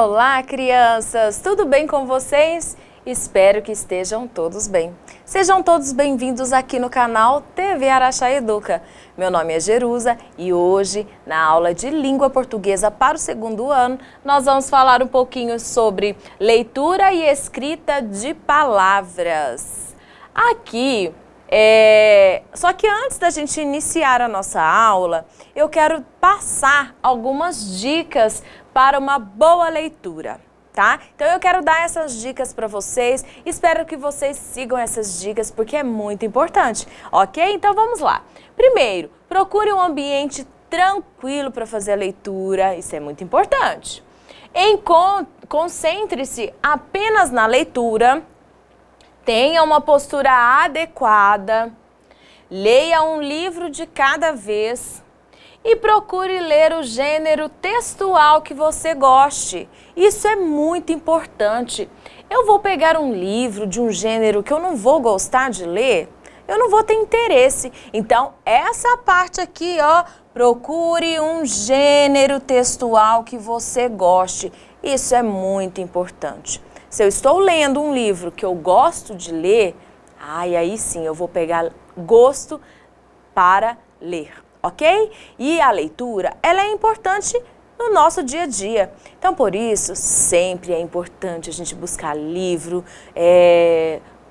Olá, crianças! Tudo bem com vocês? Espero que estejam todos bem. Sejam todos bem-vindos aqui no canal TV Araxá Educa. Meu nome é Jerusa e hoje, na aula de Língua Portuguesa para o segundo ano, nós vamos falar um pouquinho sobre leitura e escrita de palavras. Aqui, só que antes da gente iniciar a nossa aula, eu quero passar algumas dicas para uma boa leitura, tá? Então eu quero dar essas dicas para vocês, espero que vocês sigam essas dicas porque é muito importante, ok? Então vamos lá. Primeiro, procure um ambiente tranquilo para fazer a leitura, isso é muito importante. Concentre-se apenas na leitura, tenha uma postura adequada, leia um livro de cada vez e procure ler o gênero textual que você goste. Isso é muito importante. Eu vou pegar um livro de um gênero que eu não vou gostar de ler, eu não vou ter interesse. Então, essa parte aqui, ó, procure um gênero textual que você goste. Isso é muito importante. Se eu estou lendo um livro que eu gosto de ler, aí sim eu vou pegar gosto para ler, ok? E a leitura, ela é importante no nosso dia a dia. Então, por isso, sempre é importante a gente buscar livro,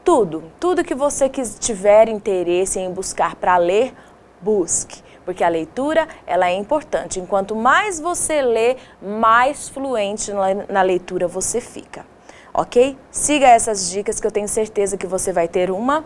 tudo que você tiver interesse em buscar para ler, busque. Porque a leitura, ela é importante. Enquanto mais você lê, mais fluente na leitura você fica. Ok? Siga essas dicas que eu tenho certeza que você vai ter uma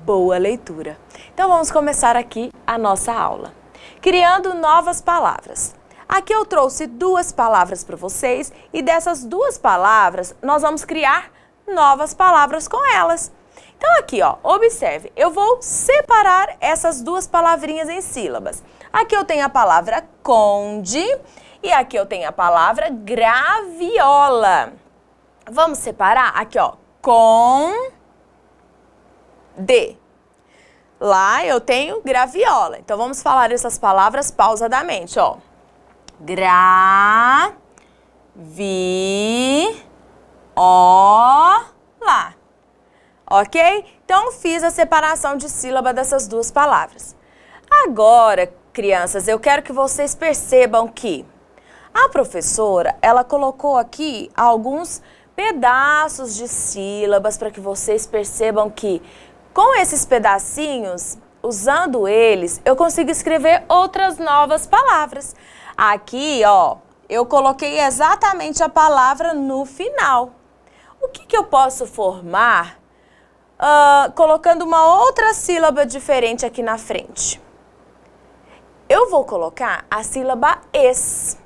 boa leitura. Então vamos começar aqui a nossa aula. Criando novas palavras. Aqui eu trouxe duas palavras para vocês e dessas duas palavras nós vamos criar novas palavras com elas. Então aqui, ó, observe, eu vou separar essas duas palavrinhas em sílabas. Aqui eu tenho a palavra conde e aqui eu tenho a palavra graviola. Vamos separar aqui, ó, com de. Lá eu tenho graviola. Então vamos falar essas palavras pausadamente, ó. Graviola. Ok? Então fiz a separação de sílaba dessas duas palavras. Agora, crianças, eu quero que vocês percebam que a professora, ela colocou aqui alguns pedaços de sílabas para que vocês percebam que com esses pedacinhos, usando eles, eu consigo escrever outras novas palavras. Aqui, ó, eu coloquei exatamente a palavra no final. O que eu posso formar colocando uma outra sílaba diferente aqui na frente? Eu vou colocar a sílaba es.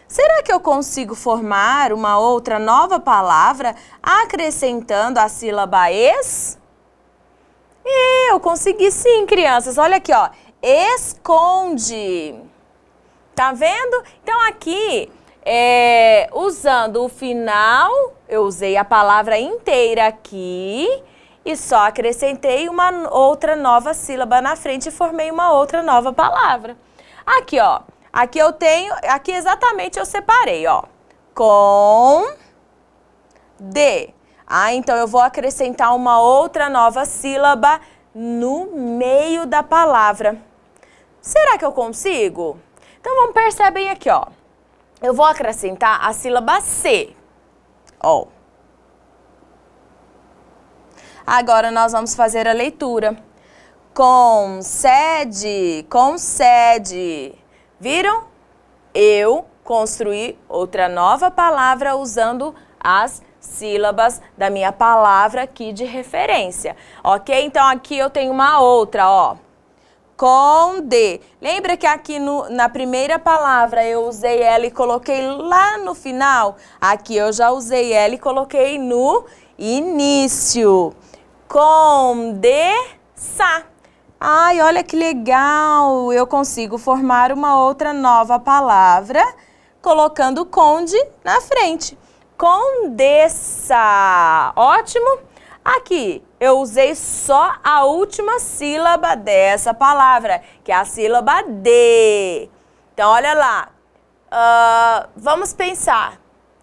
Será que eu consigo formar uma outra nova palavra acrescentando a sílaba es? Eu consegui sim, crianças. Olha aqui, ó. Esconde. Tá vendo? Então aqui, usando o final, eu usei a palavra inteira aqui e só acrescentei uma outra nova sílaba na frente e formei uma outra nova palavra. Aqui, ó. Aqui eu tenho, aqui exatamente eu separei, ó. Com de. Então eu vou acrescentar uma outra nova sílaba no meio da palavra. Será que eu consigo? Então percebem aqui, ó. Eu vou acrescentar a sílaba C. Ó. Agora nós vamos fazer a leitura. Concede, concede. Viram? Eu construí outra nova palavra usando as sílabas da minha palavra aqui de referência, ok? Então aqui eu tenho uma outra, ó. Conde. Lembra que aqui na primeira palavra eu usei ela e coloquei lá no final? Aqui eu já usei ela e coloquei no início. Condessa. Ai, olha que legal! Eu consigo formar uma outra nova palavra colocando conde na frente. Condessa. Ótimo! Aqui, eu usei só a última sílaba dessa palavra, que é a sílaba de. Então, olha lá. Vamos pensar.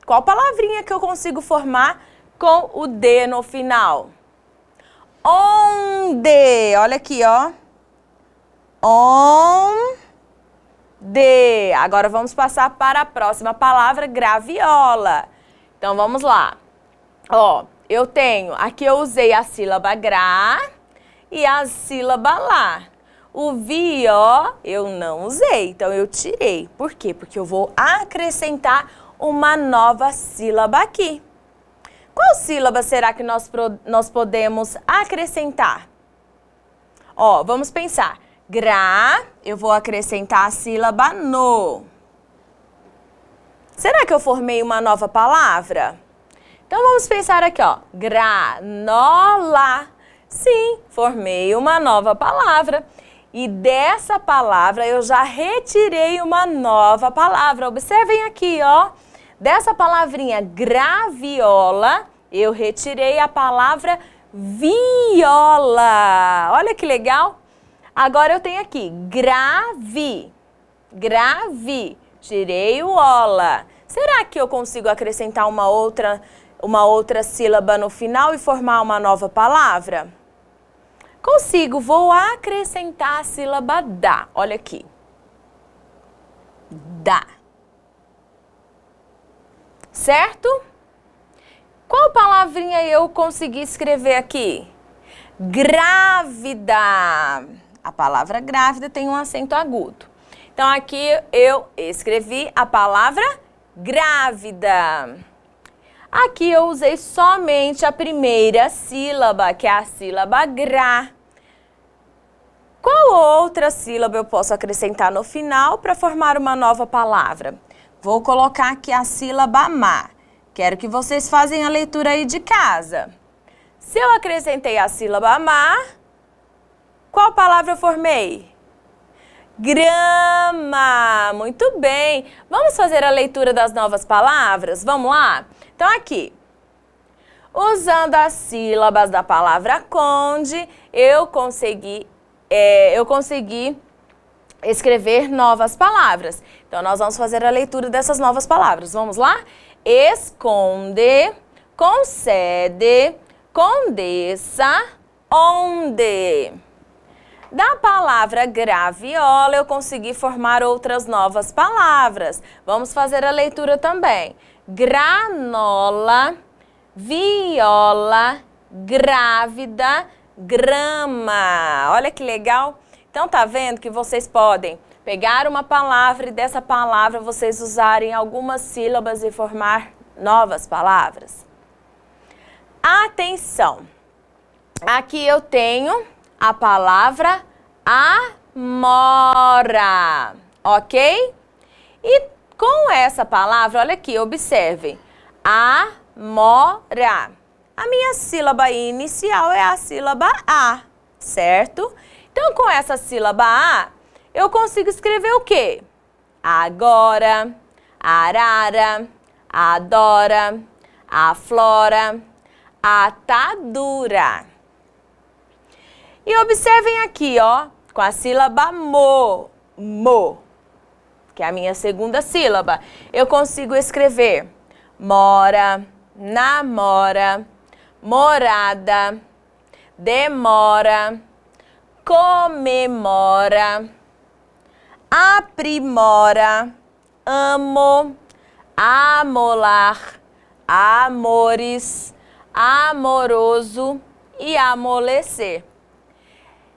Qual palavrinha que eu consigo formar com o D no final? Onde. Olha aqui, ó. Onde. Agora vamos passar para a próxima palavra, graviola. Então vamos lá. Ó, eu tenho, aqui eu usei a sílaba gra e a sílaba lá. O vi, ó, eu não usei, então eu tirei. Por quê? Porque eu vou acrescentar uma nova sílaba aqui. Qual sílaba será que nós podemos acrescentar? Ó, vamos pensar. Gra, eu vou acrescentar a sílaba no. Será que eu formei uma nova palavra? Então vamos pensar aqui, ó. Granola. Sim, formei uma nova palavra. E dessa palavra eu já retirei uma nova palavra. Observem aqui, ó. Dessa palavrinha graviola, eu retirei a palavra viola. Olha que legal. Agora eu tenho aqui gravi. Gravi. Tirei o ola. Será que eu consigo acrescentar uma outra sílaba no final e formar uma nova palavra? Consigo, vou acrescentar a sílaba da. Olha aqui. Da. Certo? Qual palavrinha eu consegui escrever aqui? Grávida. A palavra grávida tem um acento agudo. Então, aqui eu escrevi a palavra grávida. Aqui eu usei somente a primeira sílaba, que é a sílaba gra. Qual outra sílaba eu posso acrescentar no final para formar uma nova palavra? Vou colocar aqui a sílaba ma. Quero que vocês façam a leitura aí de casa. Se eu acrescentei a sílaba ma, qual palavra eu formei? Grama. Muito bem. Vamos fazer a leitura das novas palavras? Vamos lá? Então, aqui, usando as sílabas da palavra conde, eu consegui escrever novas palavras. Então, nós vamos fazer a leitura dessas novas palavras. Vamos lá? Esconde, concede, condessa, onde. Da palavra graviola, eu consegui formar outras novas palavras. Vamos fazer a leitura também. Granola, viola, grávida, grama. Olha que legal. Então, tá vendo que vocês podem pegar uma palavra e dessa palavra vocês usarem algumas sílabas e formar novas palavras? Atenção! Aqui eu tenho a palavra amora, ok? E com essa palavra, olha aqui, observem. Amora. A minha sílaba inicial é a sílaba A, certo? Então, com essa sílaba A, eu consigo escrever o quê? Agora, arara, adora, aflora, atadura. E observem aqui, ó, com a sílaba mo, que é a minha segunda sílaba, eu consigo escrever mora, namora, morada, demora, comemora, aprimora, amo, amolar, amores, amoroso e amolecer.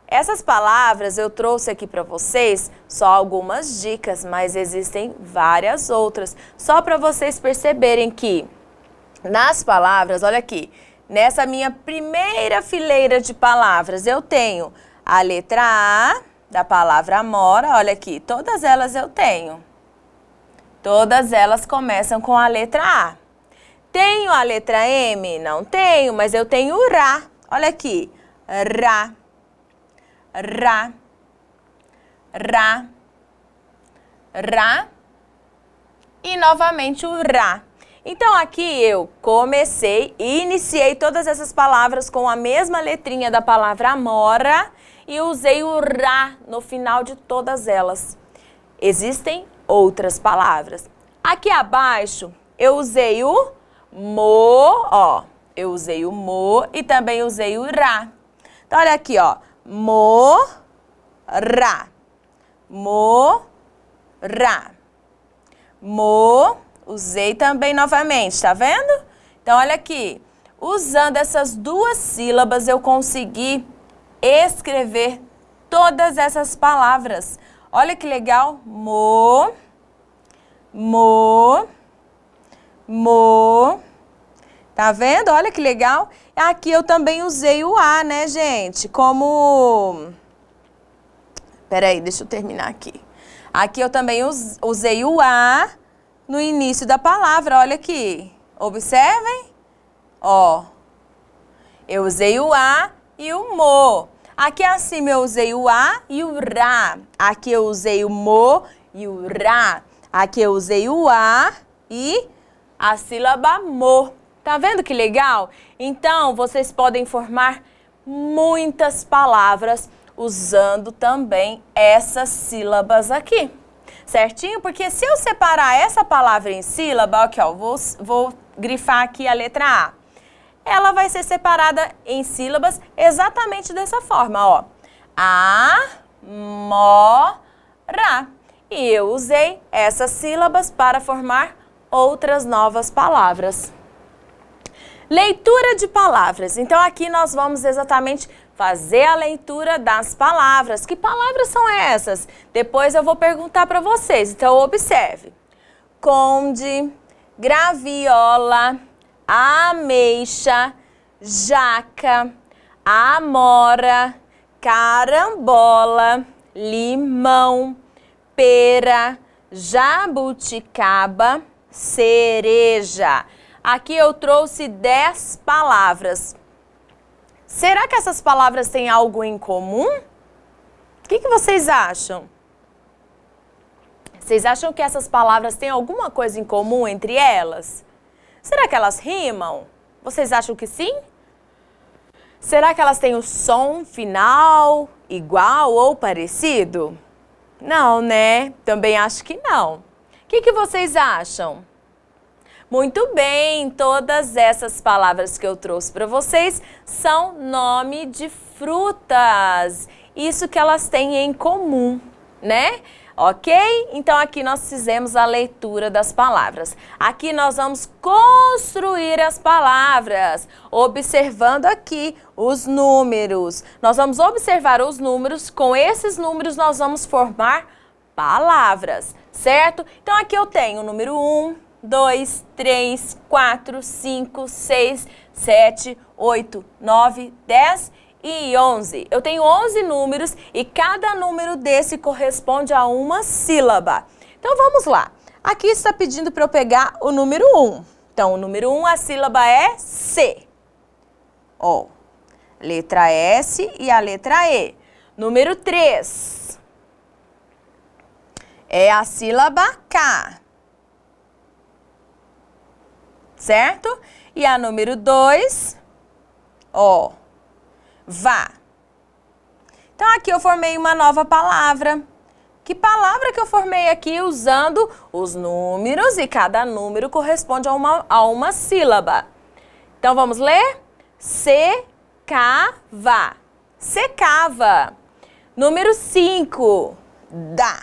Essas palavras eu trouxe aqui para vocês só algumas dicas, mas existem várias outras. Só para vocês perceberem que nas palavras, olha aqui, nessa minha primeira fileira de palavras eu tenho a letra A da palavra amora, olha aqui, todas elas eu tenho. Todas elas começam com a letra A. Tenho a letra M? Não tenho, mas eu tenho o Rá. Olha aqui, Rá. Rá, Rá, Rá e novamente o Rá. Então, aqui eu comecei e iniciei todas essas palavras com a mesma letrinha da palavra amora e usei o Rá no final de todas elas. Existem outras palavras. Aqui abaixo eu usei o mo, ó. Eu usei o mo e também usei o ra. Então, olha aqui, ó. Mo, ra. Mo, ra. Mo, usei também novamente, tá vendo? Então, olha aqui. Usando essas duas sílabas, eu consegui escrever todas essas palavras. Olha que legal. Mo, mo, mo. Tá vendo? Olha que legal. Aqui eu também usei o A, né, gente? Como... Peraí, deixa eu terminar aqui. Aqui eu também usei o A no início da palavra. Olha aqui. Observem. Ó. Eu usei o A e o mo. Aqui acima eu usei o A e o ra. Aqui eu usei o mo e o ra. Aqui eu usei o A e a sílaba mo. Tá vendo que legal? Então, vocês podem formar muitas palavras usando também essas sílabas aqui. Certinho? Porque se eu separar essa palavra em sílaba, aqui, ó, vou grifar aqui a letra A. Ela vai ser separada em sílabas exatamente dessa forma, ó. A, mo, ra. E eu usei essas sílabas para formar outras novas palavras. Leitura de palavras. Então, aqui nós vamos exatamente fazer a leitura das palavras. Que palavras são essas? Depois eu vou perguntar para vocês. Então, observe. Conde, graviola, ameixa, jaca, amora, carambola, limão, pera, jabuticaba, cereja. Aqui eu trouxe 10 palavras. Será que essas palavras têm algo em comum? O que vocês acham? Vocês acham que essas palavras têm alguma coisa em comum entre elas? Será que elas rimam? Vocês acham que sim? Será que elas têm o som final igual ou parecido? Não, né? Também acho que não. O que vocês acham? Muito bem, todas essas palavras que eu trouxe para vocês são nome de frutas. Isso que elas têm em comum, né? Ok? Então, aqui nós fizemos a leitura das palavras. Aqui nós vamos construir as palavras, observando aqui os números. Nós vamos observar os números, com esses números nós vamos formar palavras, certo? Então, aqui eu tenho o número 1, 2, 3, 4, 5, 6, 7, 8, 9, 10 e 11. Eu tenho 11 números e cada número desse corresponde a uma sílaba. Então, vamos lá. Aqui está pedindo para eu pegar o número 1. Então, o número 1, a sílaba é C. Ó, letra S e a letra E. Número 3 é a sílaba K. Certo? E a número 2, ó, vá. Então, aqui eu formei uma nova palavra. Que palavra que eu formei aqui usando os números e cada número corresponde a uma sílaba. Então, vamos ler? Secava. Secava. Número 5, dá.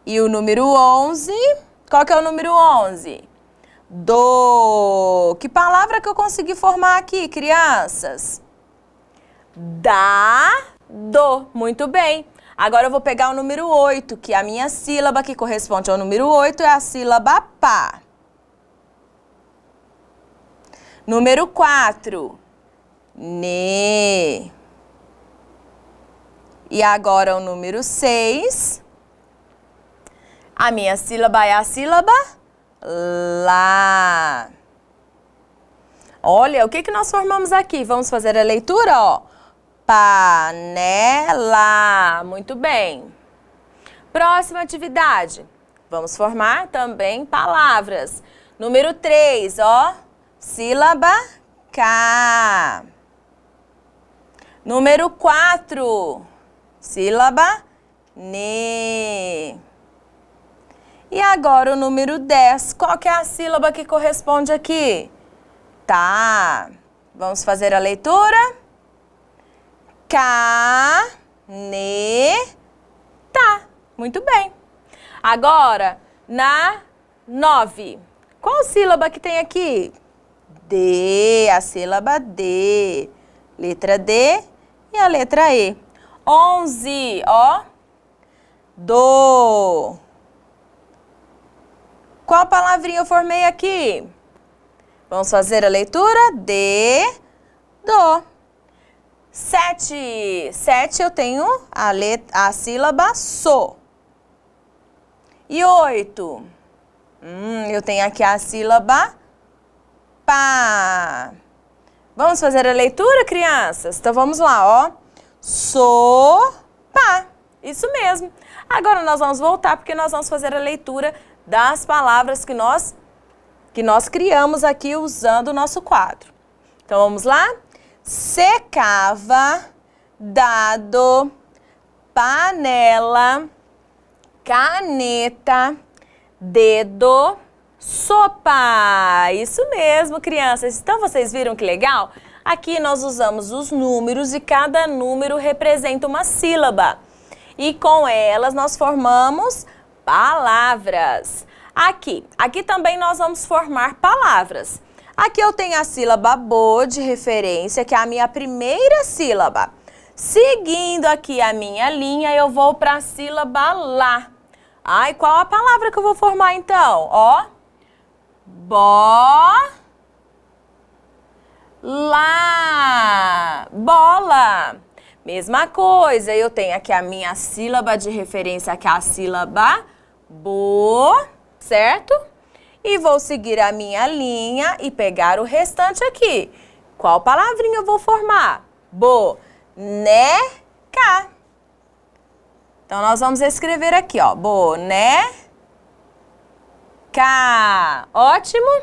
E o número 11... Qual que é o número 11? Do. Que palavra que eu consegui formar aqui, crianças? Dado. Muito bem. Agora eu vou pegar o número 8, que a minha sílaba que corresponde ao número 8 é a sílaba pá. Número 4. Ne. E agora o número 6. A minha sílaba é a sílaba lá. Olha, o que nós formamos aqui? Vamos fazer a leitura, ó. Panela. Muito bem. Próxima atividade. Vamos formar também palavras. Número 3, ó. Sílaba K. Número 4. Sílaba Ne. E agora o número 10. Qual que é a sílaba que corresponde aqui? Tá. Vamos fazer a leitura? Caneta. Muito bem. Agora, na 9. Qual sílaba que tem aqui? D, a sílaba D. Letra D e a letra E. 11, ó. Do. Qual palavrinha eu formei aqui? Vamos fazer a leitura? D, do. 7. 7 eu tenho a sílaba so. E 8. Eu tenho aqui a sílaba pá. Vamos fazer a leitura, crianças? Então vamos lá, ó. Sopa. Isso mesmo. Agora nós vamos voltar porque nós vamos fazer a leitura das palavras que nós criamos aqui usando o nosso quadro. Então vamos lá? Secava, dado, panela, caneta, dedo, sopa. Isso mesmo, crianças. Então vocês viram que legal? Aqui nós usamos os números e cada número representa uma sílaba. E com elas nós formamos palavras. Aqui também nós vamos formar palavras. Aqui eu tenho a sílaba bo de referência, que é a minha primeira sílaba. Seguindo aqui a minha linha, eu vou para a sílaba lá. Ai, qual a palavra que eu vou formar então? Ó, lá, bola. Mesma coisa, eu tenho aqui a minha sílaba de referência, que é a sílaba bo, certo? E vou seguir a minha linha e pegar o restante aqui. Qual palavrinha eu vou formar? Boneca. Então, nós vamos escrever aqui, ó, boneca. Ótimo.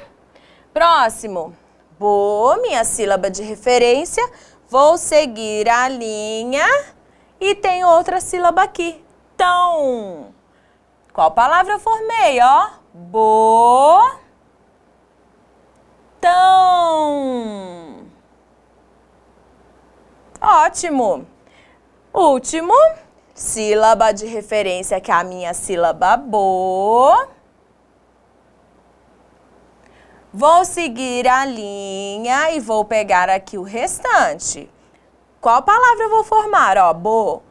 Próximo. Bo, minha sílaba de referência. Vou seguir a linha e tem outra sílaba aqui. Tão. Qual palavra eu formei, ó? Botão. Ótimo. Último, sílaba de referência, que é a minha sílaba bo. Vou seguir a linha e vou pegar aqui o restante. Qual palavra eu vou formar? Ó, bolacha.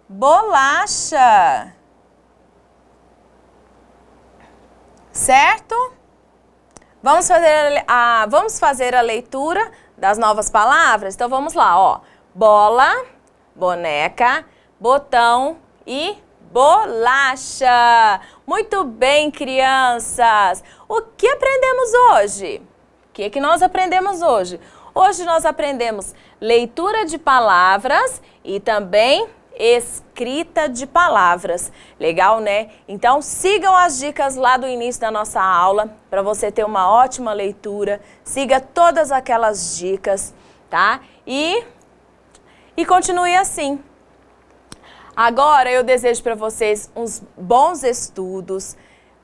Bolacha. Certo? Vamos fazer a leitura das novas palavras? Então, vamos lá, ó. Bola, boneca, botão e bolacha. Muito bem, crianças. O que aprendemos hoje? O que nós aprendemos hoje? Hoje nós aprendemos leitura de palavras e também escrita de palavras. Legal, né? Então, sigam as dicas lá do início da nossa aula para você ter uma ótima leitura. Siga todas aquelas dicas, tá? E continue assim. Agora, eu desejo para vocês uns bons estudos,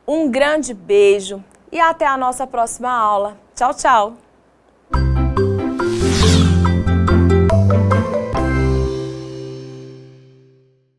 um grande beijo e até a nossa próxima aula. Tchau, tchau!